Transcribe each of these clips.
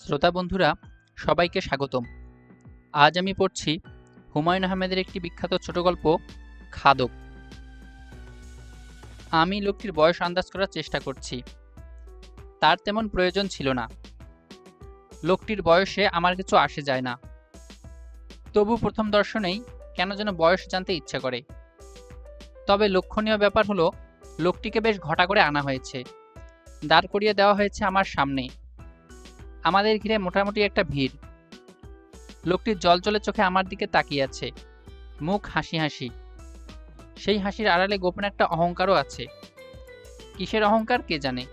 শ্রোতা বন্ধুরা, সবাইকে স্বাগতম। আজ আমি পড়ছি হুমায়ুন আহমেদের একটি বিখ্যাত ছোট গল্প খাদক। আমি লোকটির বয়স আন্দাজ করার চেষ্টা করছি। তার তেমন প্রয়োজন ছিল না। লোকটির বয়সে আমার কিছু আসে যায় না। তবু প্রথম দর্শনেই কেন যেন বয়স জানতে ইচ্ছে করে। তবে লক্ষণীয় ব্যাপার হলো, লোকটিকে বেশ ঘটা করে আনা হয়েছে, দাঁড় করিয়ে দেওয়া হয়েছে আমার সামনে। আমাদের ঘিরে মোটামুটি একটা ভিড়। লোকটির জলজলে চোখে আমার দিকে তাকিয়ে আছে, মুখ হাসি হাসি। সেই হাসির আড়ালে গোপন একটা অহংকারও আছে। কিসের অহংকার কে জানে।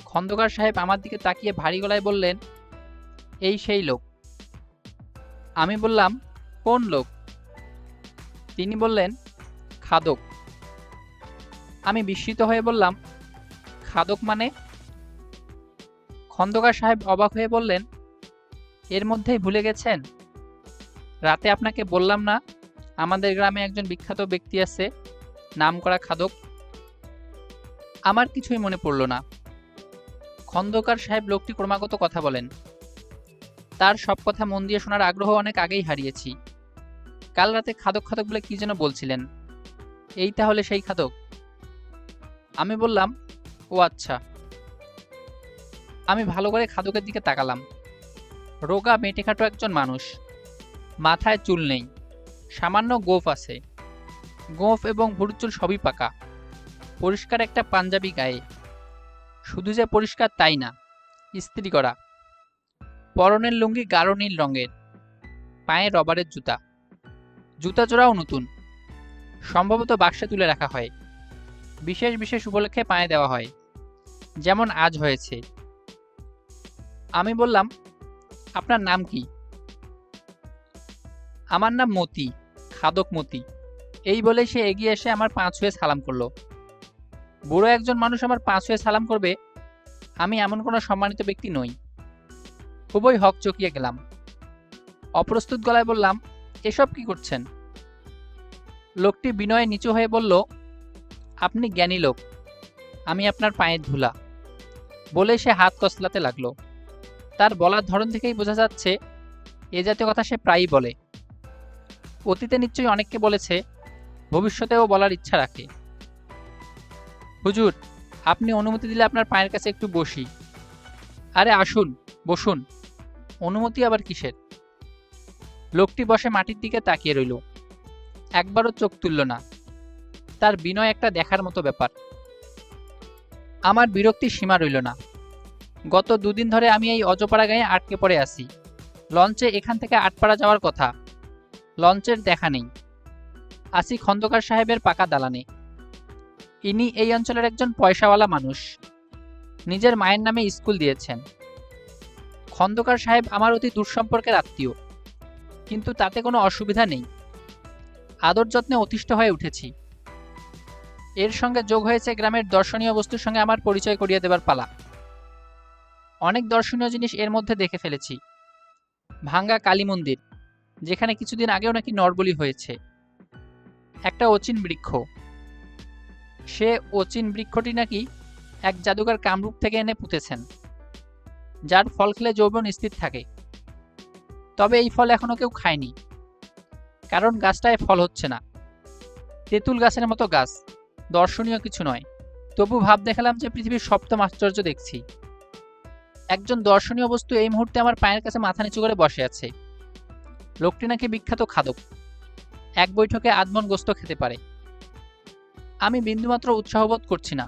খন্দকার সাহেব আমার দিকে তাকিয়ে ভারী গলায় বললেন, এই সেই লোক। আমি বললাম, কোন লোক? তিনি বললেন, খাদক। আমি বিস্মিত হয়ে বললাম, খাদক মানে? খন্দকার সাহেব অবাক হয়ে বললেন, এর মধ্যেই ভুলে গেছেন? রাতে আপনাকে বললাম না, আমাদের গ্রামে একজন বিখ্যাত ব্যক্তি আছে, নামকরা খাদক। আমার কিছুই মনে পড়ল না। খন্দকার সাহেব লোকটি ক্রমাগত কথা বলেন। তার সব কথা মন দিয়ে শোনার আগ্রহ অনেক আগেই হারিয়েছি। কাল রাতে খাদক খাদক বলে কি যেন বলছিলেন। এই তাহলে সেই খাদক? আমি বললাম, ও আচ্ছা। আমি ভালো করে খাদকের দিকে তাকালাম। রোগা মেটেখাটো একজন মানুষ। মাথায় চুল নেই, সামান্য গোঁফ আছে। গোঁফ এবং ভুরুর চুল সবই পাকা। পরিষ্কার একটা পাঞ্জাবি গায়ে। শুধু যে পরিষ্কার তাই না, ইস্ত্রি করা। পরনের লুঙ্গি গাঢ় নীল রঙের। পায়ে রবারের জুতা। জুতা জোড়াও নতুন, সম্ভবত বাক্সে তুলে রাখা হয়। বিশেষ বিশেষ উপলক্ষে পায়ে দেওয়া হয়, যেমন আজ হয়েছে। আমি বললাম, আপনার নাম কি? আমার নাম মতি, খাদক মতি। এই বলে সে এগিয়ে এসে আমার পা ছুঁয়ে সালাম করলো। বুড়ো একজন মানুষ আমার পা ছুঁয়ে সালাম করবে, আমি এমন কোনো সম্মানিত ব্যক্তি নই। খুবই হকচকিয়ে গেলাম। অপ্রস্তুত গলায় বললাম, এসব কি করছেন? লোকটি বিনয়ে নিচু হয়ে বলল, আপনি জ্ঞানী লোক, আমি আপনার পায়ের ধুলা। বলে সে হাত কসলাতে লাগলো। তার বলার ধরন থেকেই বোঝা যাচ্ছে, এ জাতীয় কথা সে প্রায়ই বলে। অতীতে নিশ্চয়ই অনেককে বলেছে, ভবিষ্যতেও বলার ইচ্ছা রাখে। হুজুর, আপনি অনুমতি দিলে আপনার পায়ের কাছে একটু বসি। আরে আসুন, বসুন। অনুমতি আবার কিসের? লোকটি বসে মাটির দিকে তাকিয়ে রইল। একবারও চোখ তুলল না। তার বিনয় একটা দেখার মতো ব্যাপার। আমার বিরক্তির সীমা রইল না। গত দুদিন ধরে আমি এই অজপাড়া গায়ে আটকে পড়ে আছি। লঞ্চে এখান থেকে আটপাড়া যাওয়ার কথা, লঞ্চের দেখা নেই। আসি খন্দকার সাহেবের পাকা দালানে। ইনি এই অঞ্চলের একজন পয়সাওয়ালা মানুষ, নিজের মায়ের নামে স্কুল দিয়েছেন। খন্দকার সাহেব আমার অতি দূরসম্পর্কের আত্মীয়, কিন্তু তাতে কোনো অসুবিধা নেই। আদর যত্নে অতিষ্ঠ হয়ে উঠেছি। এর সঙ্গে যোগ হয়েছে গ্রামের দর্শনীয় বস্তুর সঙ্গে আমার পরিচয় করিয়ে দেবার পালা। অনেক দর্শনীয় জিনিস এর মধ্যে দেখে ফেলেছি। ভাঙ্গা কালী মন্দির, যেখানে কিছুদিন আগেও নাকি নরবলি হয়েছে। একটা অচিন বৃক্ষ, সে অচিন বৃক্ষটি নাকি এক জাদুকর কামরূপ থেকে এনে পুঁতেছেন, যার ফল খেলে যৌবন স্থির থাকে। তবে এই ফল এখনো কেউ খায়নি, কারণ গাছটায় ফল হচ্ছে না। তেঁতুল গাছের মতো গাছ, দর্শনীয় কিছু নয়। তবু ভাব দেখালাম যে পৃথিবীর সপ্তম আশ্চর্য দেখছি। একজন দর্শনীয় বস্তু এই মুহূর্তে আমার পায়ের কাছে মাথা নিচু করে বসে আছে। লোকটি নাকি বিখ্যাত খাদক, এক বৈঠকে আধমন গোস্ত খেতে পারে। আমি বিন্দুমাত্র উৎসাহ বোধ করছি না,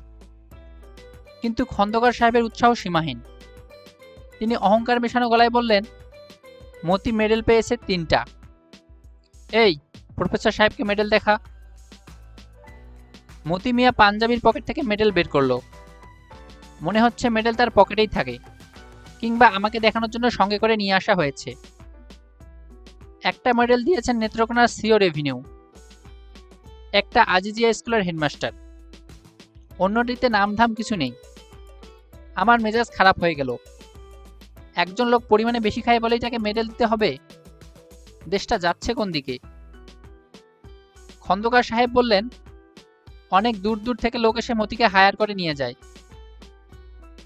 কিন্তু খন্দকার সাহেবের উৎসাহ সীমাহীন। তিনি অহংকার মেশানো গলায় বললেন, মতি মেডেল পেয়েছে 3টা। এই, প্রফেসর সাহেবকে মেডেল দেখা। মতি মিয়া পাঞ্জাবির পকেট থেকে মেডেল বের করলো। মনে হচ্ছে মেডেল তার পকেটেই থাকে, কিংবা আমাকে দেখানোর জন্য সঙ্গে করে নিয়ে আসা হয়েছে। একটা মেডেল দিয়েছেন নেত্রকোনার সিও রেভিনিউ, একটা আজিজিয়া স্কুলের হেডমাস্টার। অন্যটিতে নামধাম কিছু নেই। আমার মেজাজ খারাপ হয়ে গেল। একজন লোক পরিমাণে বেশি খায় বলেই তাকে মেডেল দিতে হবে? দেশটা যাচ্ছে কোন দিকে? খন্দকার সাহেব বললেন, অনেক দূর দূর থেকে লোক এসে মতিকে হায়ার করে নিয়ে যায়।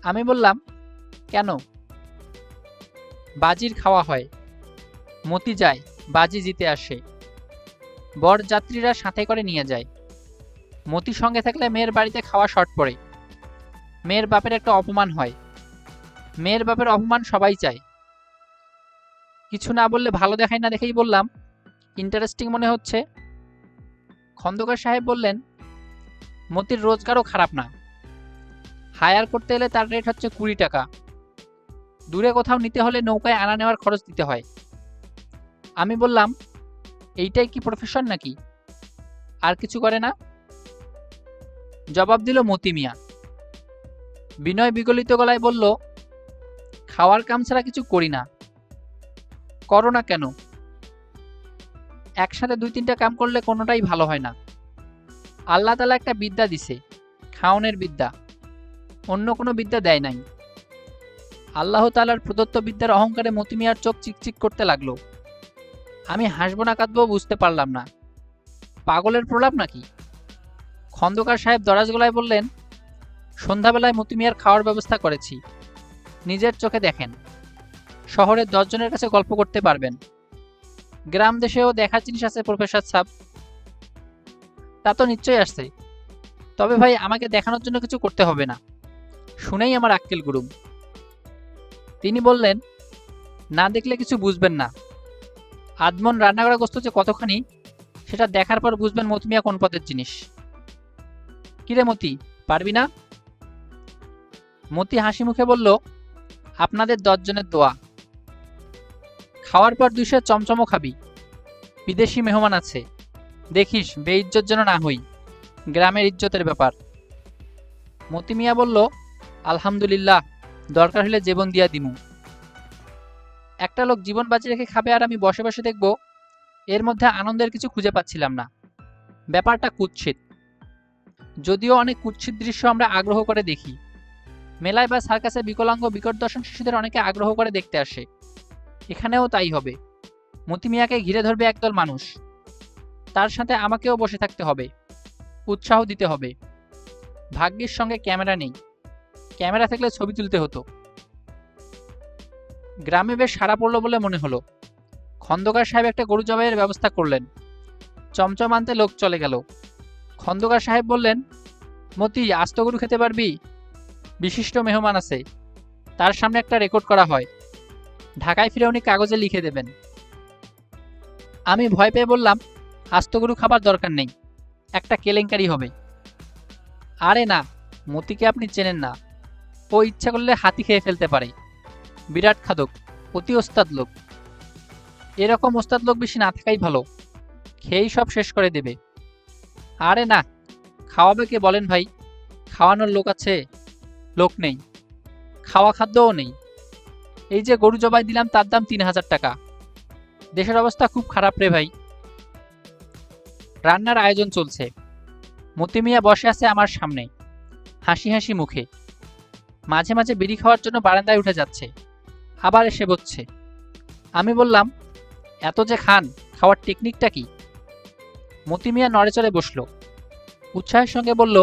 আমি বললাম, কেন? বাজির খাওয়া হয়, মতি যায়, বাজি জিতে আসে। বর যাত্রীরা সাথে করে নিয়ে যায়। মতি সঙ্গে থাকলে মেয়ের বাড়িতে খাওয়া শর্ট পড়ে। মেয়ের বাপের একটা অপমান হয়। মেয়ের বাপের অপমান সবাই চায়। কিছু না বললে ভালো দেখায় না দেখেই বললাম, ইন্টারেস্টিং মনে হচ্ছে। খন্দকার সাহেব বললেন, মতির রোজগারও খারাপ না। হায়ার করতে এলে তার রেট হচ্ছে 20 টাকা। দূরে কোথাও নিতে হলে নৌকায় আনা নেওয়ার খরচ দিতে হয়। আমি বললাম, এইটাই কি প্রফেশন নাকি? আর কিছু করে না? জবাব দিল মতি মিয়া। বিনয় বিগলিত গলায় বলল, খাওয়ার কাম ছাড়া কিছু করি না। করো না কেন? একসাথে 2-3টা কাম করলে কোনোটাই ভালো হয় না। আল্লাহ তাআলা একটা বিদ্যা দিছে, খাওনের বিদ্যা। অন্য কোনো বিদ্যা দেয় নাই। আল্লাহ তাআলার প্রদত্ত বিদ্যার অহংকারে মতি মিয়ার চোখ চিকচিক করতে লাগলো। আমি হাসবো না কাঁদবো বুঝতে পারলাম না। পাগলের প্রলাপ নাকি? খন্দকার সাহেব দরাজ গলায় বললেন, সন্ধ্যাবেলায় মতি মিয়ার খাওয়ার ব্যবস্থা করেছি। নিজের চোখে দেখেন। শহরের 10 জনের কাছে গল্প করতে পারবেন। গ্রাম দেশেও দেখার জিনিস আছে প্রফেসর সাহেব। তা তো নিশ্চয়ই আসছে। তবে ভাই আমাকে দেখানোর জন্য কিছু করতে হবে না, শুনেই আমার আক্কেল গুরুম। তিনি বললেন, না দেখলে কিছু বুঝবেন না। আদমন রান্না করা গোস্ত যে কতখানি সেটা দেখার পর বুঝবেন মতি মিয়া কোন পদের জিনিস। কিরে মতি, পারবি না? মতি হাসি মুখে বলল, আপনাদের 10 জনের দোয়া। খাওয়ার পর 200 চমচমও খাবি। বিদেশি মেহমান আছে, দেখিস বেইজ্জত যেন না হই। গ্রামের ইজ্জতের ব্যাপার। মতি মিয়া বলল, আলহামদুলিল্লাহ, দরকার হলে জীবন দিয়া দিমু। একটা লোক জীবন বাঁচিয়ে রেখে খাবে আর আমি বসে বসে দেখব, এর মধ্যে আনন্দের কিছু খুঁজে পাচ্ছিলাম না। ব্যাপারটা কুৎসিত। যদিও অনেক কুৎসিত দৃশ্য আমরা আগ্রহ করে দেখি। মেলায় বা সার্কাসে বিকলাঙ্গ বিকট দর্শন শিশুদের অনেকে আগ্রহ করে দেখতে আসে। এখানেও তাই হবে। মতি মিয়াকে ঘিরে ধরবে একদল মানুষ। তার সাথে আমাকেও বসে থাকতে হবে, উৎসাহ দিতে হবে। ভাগ্যের সঙ্গে ক্যামেরা নেই। ক্যামেরা থাকলে ছবি তুলতে হতো। গ্রামে বেশ সাড়া পড়ল বলে মনে হলো। খন্দকার সাহেব একটা গরু জবাইয়ের ব্যবস্থা করলেন। চমচম আনতে লোক চলে গেল। খন্দকার সাহেব বললেন, মতি, আস্ত গরু খেতে পারবি? বিশিষ্ট মেহমান আছে, তার সামনে একটা রেকর্ড করা হয়। ঢাকায় ফিরে উনি কাগজে লিখে দেবেন। আমি ভয় পেয়ে বললাম, আস্ত গরু খাবার দরকার নেই, একটা কেলেঙ্কারি হবে। আরে না, মতিকে আপনি চেনেন না। ও ইচ্ছা করলে হাতি খেয়ে ফেলতে পারে। বিরাট খাদক, অতি ওস্তাদ লোক। এরকম ওস্তাদ লোক বেশি না থাকাই ভালো, খেয়েই সব শেষ করে দেবে। আরে না, খাওয়াবে কে বলেন ভাই? খাওয়ানোর লোক আছে? লোক নেই, খাওয়া খাদ্যও নেই। এই যে গরু জবাই দিলাম তার দাম 3000 টাকা। দেশের অবস্থা খুব খারাপ রে ভাই। রান্নার আয়োজন চলছে। মতি মিয়া বসে আছে আমার সামনে, হাসি হাসি মুখে। মাঝে মাঝে বিড়ি খাওয়ার জন্য বারান্দায় উঠে যাচ্ছে, আবার এসে বসছে। আমি বললাম, এত যে খান, খাওয়ার টেকনিকটা কি? মতি মিয়া নড়েচড়ে বসল। উৎসাহের সঙ্গে বলল,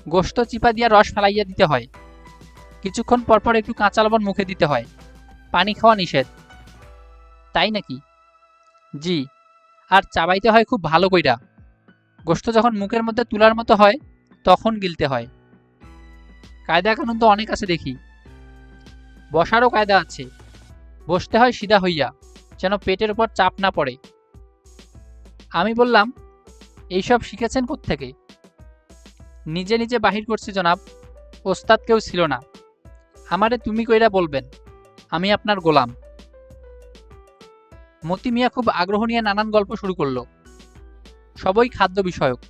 গোশত চিপা দিয়া রস ফেলাইয়া দিতে হয়। কিছুক্ষণ পরপর একটু কাঁচা লবণ মুখে দিতে হয়। পানি খাওয়া নিষেধ। তাই নাকি? জি, আর চাবাইতে হয় খুব ভালো কইরা। গোশত যখন মুখের মধ্যে তুলার মতো হয় তখন গিলতে হয়। কায়দা কানুন তো অনেক আছে দেখি। বসারও কায়দা আছে। বসতে হয় সিধা হইয়া, যেন পেটের উপর চাপ না পড়ে। আমি বললাম, এইসব শিখেছেন কোত্থেকে? নিজে নিজে বাহির করছি জনাব, ওস্তাদ কেউ ছিল না। আমারে তুমি কইরা বলবেন, আমি আপনার গোলাম। মতি মিয়া খুব আগ্রহ নিয়ে নানান গল্প শুরু করলো। সবই খাদ্য বিষয়ক।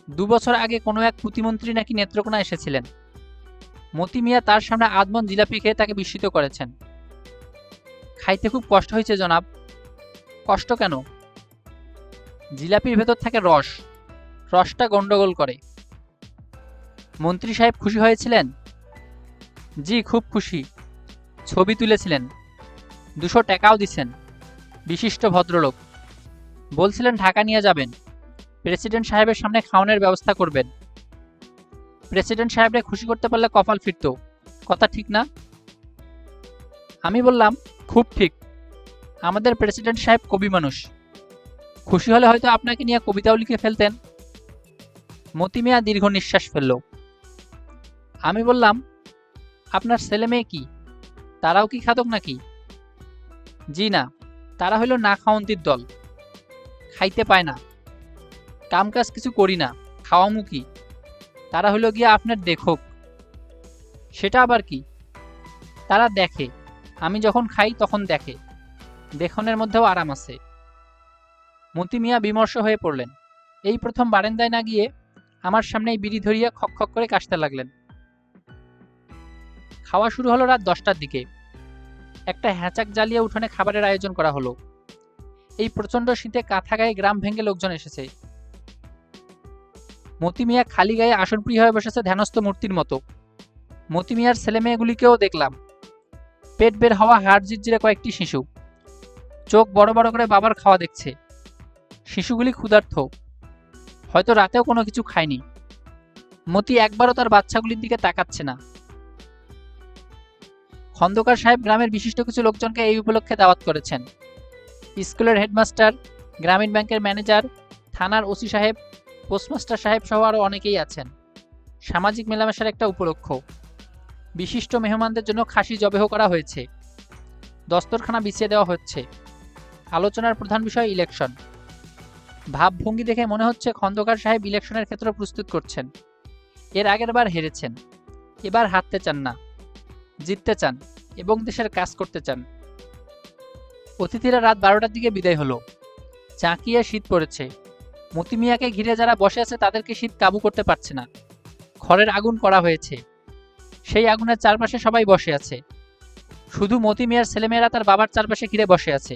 2 বছর আগে কোনো এক প্রতিমন্ত্রী নাকি নেত্রকোনা এসেছিলেন। মতি মিয়া তার সামনে আধমন জিলাপি খেয়ে তাকে বিস্মিত করেছেন। খাইতে খুব কষ্ট হয়েছে জনাব। কষ্ট কেন? জিলাপির ভেতর থাকে রস, রসটা গন্ডগোল করে। মন্ত্রী সাহেব খুশি হয়েছিলেন? জি, খুব খুশি। ছবি তুলেছিলেন, 200 টাকাও দিছেন। বিশিষ্ট ভদ্রলোক। বলছিলেন ঢাকা নিয়ে যাবেন, প্রেসিডেন্ট সাহেবের সামনে খাওয়ানোর ব্যবস্থা করবেন। প্রেসিডেন্ট সাহেবরে খুশি করতে পারলে কপাল ফিরত। কথা ঠিক না? আমি বললাম, খুব ঠিক, আমাদের প্রেসিডেন্ট সাহেব কবি মানুষ, খুশি হলে হয়তো আপনাকে নিয়ে কবিতাও লিখে ফেলতেন। মতি মিয়া দীর্ঘ নিঃশ্বাস ফেলল। আমি বললাম, আপনার ছেলে মেয়ে কি, তারাও কি খাদক নাকি? জি না, তারা হইল না খাওয়ন্তির দল, খাইতে পায় না, কামকাজ কিছু করি না, খাওয়ামু কি? তারা হইল গিয়া আপনার দেখুক। সেটা আবার কি? তারা দেখে, আমি যখন খাই তখন দেখে, দেখনের মধ্যেও আরাম আছে। মতি মিয়া বিমর্ষ হয়ে পড়লেন। এই প্রথম বারান্দায় না গিয়ে আমার সামনেই বিড়ি ধরিয়া খক খক করে কাশতে লাগলেন। খাওয়া শুরু হলো রাত 10টার দিকে। একটা হ্যাঁচাক জ্বালিয়ে উঠোনে খাবারের আয়োজন করা হলো। এই প্রচন্ড শীতে কাঁথা গায়ে গ্রাম ভেঙে লোকজন এসেছে। মতি মিয়া খালি গায়ে আসনপ্রিয় হয়ে বসেছে ধ্যানস্থ মূর্তির মতো। মতি মিয়ার ছেলে মেয়েগুলিকেও দেখলাম। পেট বের হওয়া হাড় জিরজিরে কয়েকটি শিশু, চোখ বড় বড় করে বাবার খাওয়া দেখছে। শিশুগুলি ক্ষুধার্ত, হয়তো রাতেও কোনো কিছু খায়নি। মতি একবারও তার বাচ্চাগুলির দিকে তাকাচ্ছে না। খন্দকার সাহেব গ্রামের বিশিষ্ট কিছু লোকজনকে এই উপলক্ষে দাওয়াত করেছেন। স্কুলের হেডমাস্টার, গ্রামীণ ব্যাংকের ম্যানেজার, থানার ওসি সাহেব, পোস্টমাস্টার সাহেব সহ আরও অনেকেই আছেন। সামাজিক মেলামেশার একটা উপলক্ষ। বিশিষ্ট মেহমানদের জন্য খাসি জবেহ করা হয়েছে। দস্তরখানা বিছিয়ে দেওয়া হচ্ছে। আলোচনার প্রধান বিষয় ইলেকশন। ভাবভঙ্গি দেখে মনে হচ্ছে খন্দকার সাহেব ইলেকশনের ক্ষেত্র প্রস্তুত করছেন। এর আগের বার হেরেছেন, এবার হারতে চান না, জিততে চান এবং দেশের কাজ করতে চান। অতিথিরা রাত 12টার দিকে বিদায় হলো। চাঁকিয়ে শীত পড়েছে। মতি মিয়াকে ঘিরে যারা বসে আছে তাদেরকে শীত কাবু করতে পারছে না। খড়ের আগুন করা হয়েছে, সেই আগুনের চারপাশে সবাই বসে আছে। শুধু মতি মিয়ার ছেলেমেয়েরা তার বাবার চারপাশে ঘিরে বসে আছে।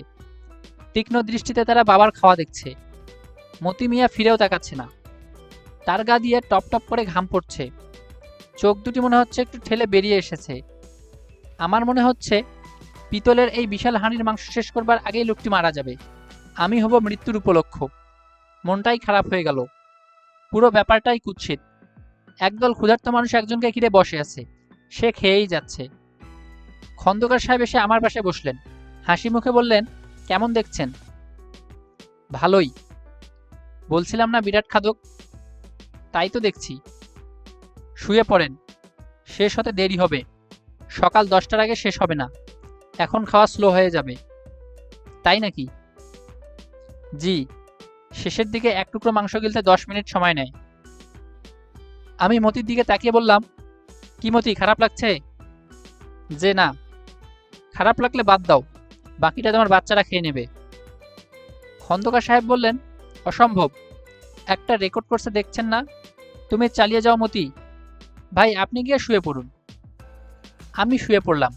তীক্ষ্ণ দৃষ্টিতে তারা বাবার খাওয়া দেখছে। মতি মিয়া ফিরেও তাকাচ্ছে না। তার গা দিয়ে টপ টপ করে ঘাম পড়ছে। চোখ দুটি মনে হচ্ছে একটু ঠেলে বেরিয়ে এসেছে। আমার মনে হচ্ছে পিতলের এই বিশাল হাঁড়ির মাংস শেষ করবার আগেই লোকটি মারা যাবে। আমি হব মৃত্যুর উপলক্ষ। মনটাই খারাপ হয়ে গেল। পুরো ব্যাপারটাই কুৎসিত। একদল ক্ষুধার্ত মানুষ একজনকে ঘিরে বসে আছে, সে খেয়েই যাচ্ছে। খন্দকার সাহেব এসে আমার পাশে বসলেন। হাসি মুখে বললেন, কেমন দেখছেন? ভালোই। বলছিলাম না বিরাট খাদক? তাই তো দেখছি। শুয়ে পড়েন, শেষ হতে দেরি হবে। সকাল 10টার আগে শেষ হবে না। এখন খাওয়া স্লো হয়ে যাবে। তাই নাকি? জি, শেষের দিকে এক টুকরো মাংস গিলতে 10 মিনিট সময় নেয়। আমি মতির দিকে তাকিয়ে বললাম, কি মতি, খারাপ লাগছে? যে না, খারাপ লাগলে বাদ দাও, বাকিটা তোমার বাচ্চারা খেয়ে নেবে। খন্দকার সাহেব বললেন, অসম্ভব, একটা রেকর্ড করছে দেখছেন না? তুমি চালিয়ে যাও মতি। ভাই আপনি গিয়ে শুয়ে পড়ুন। আমি শুয়ে পড়লাম।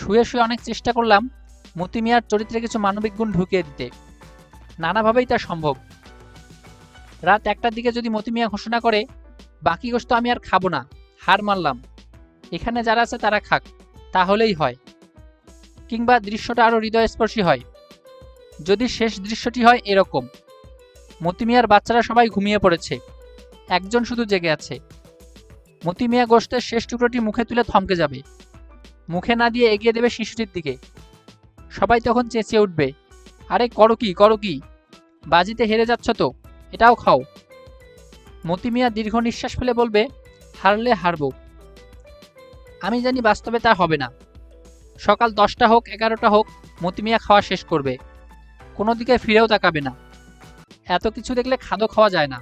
শুয়ে শুয়ে অনেক চেষ্টা করলাম মতি মিয়ার চরিত্রে কিছু মানবিক গুণ ঢুকিয়ে দিতে। নানাভাবেই তা সম্ভব। রাত 1টার দিকে যদি মতি মিয়া ঘোষণা করে, বাকি গোশত আমি আর খাবো না, হার মানলাম, এখানে যারা আছে তারা খাক, তাহলেই হয়। কিংবা দৃশ্যটা আরো হৃদয়স্পর্শী হয়। যদি শেষ দৃশ্যটি হয় এরকম, মতি মিয়ার বাচ্চারা সবাই ঘুমিয়ে পড়েছে, একজন শুধু জেগে আছে। মতি মিয়া গোশতের শেষ টুকরোটি মুখে তুলে থমকে যাবে, মুখে না দিয়ে এগিয়ে দেবে শিশুটির দিকে। সবাই তখন চেঁচিয়ে উঠবে, আরে করো কি, করো কি, বাজিতে হেরে যাচ্ছ তো, এটাও খাও। মতি মিয়া দীর্ঘ নিঃশ্বাস ফেলে বলবে, হারলে হারবো। আমি জানি বাস্তবে তা হবে না। সকাল 10টা হোক 11টা হোক, মতি মিয়া খাওয়া শেষ করবে, কোনো দিকে ফিরেও তাকাবে না। এত কিছু দেখলে খাদক খাওয়া যায় না।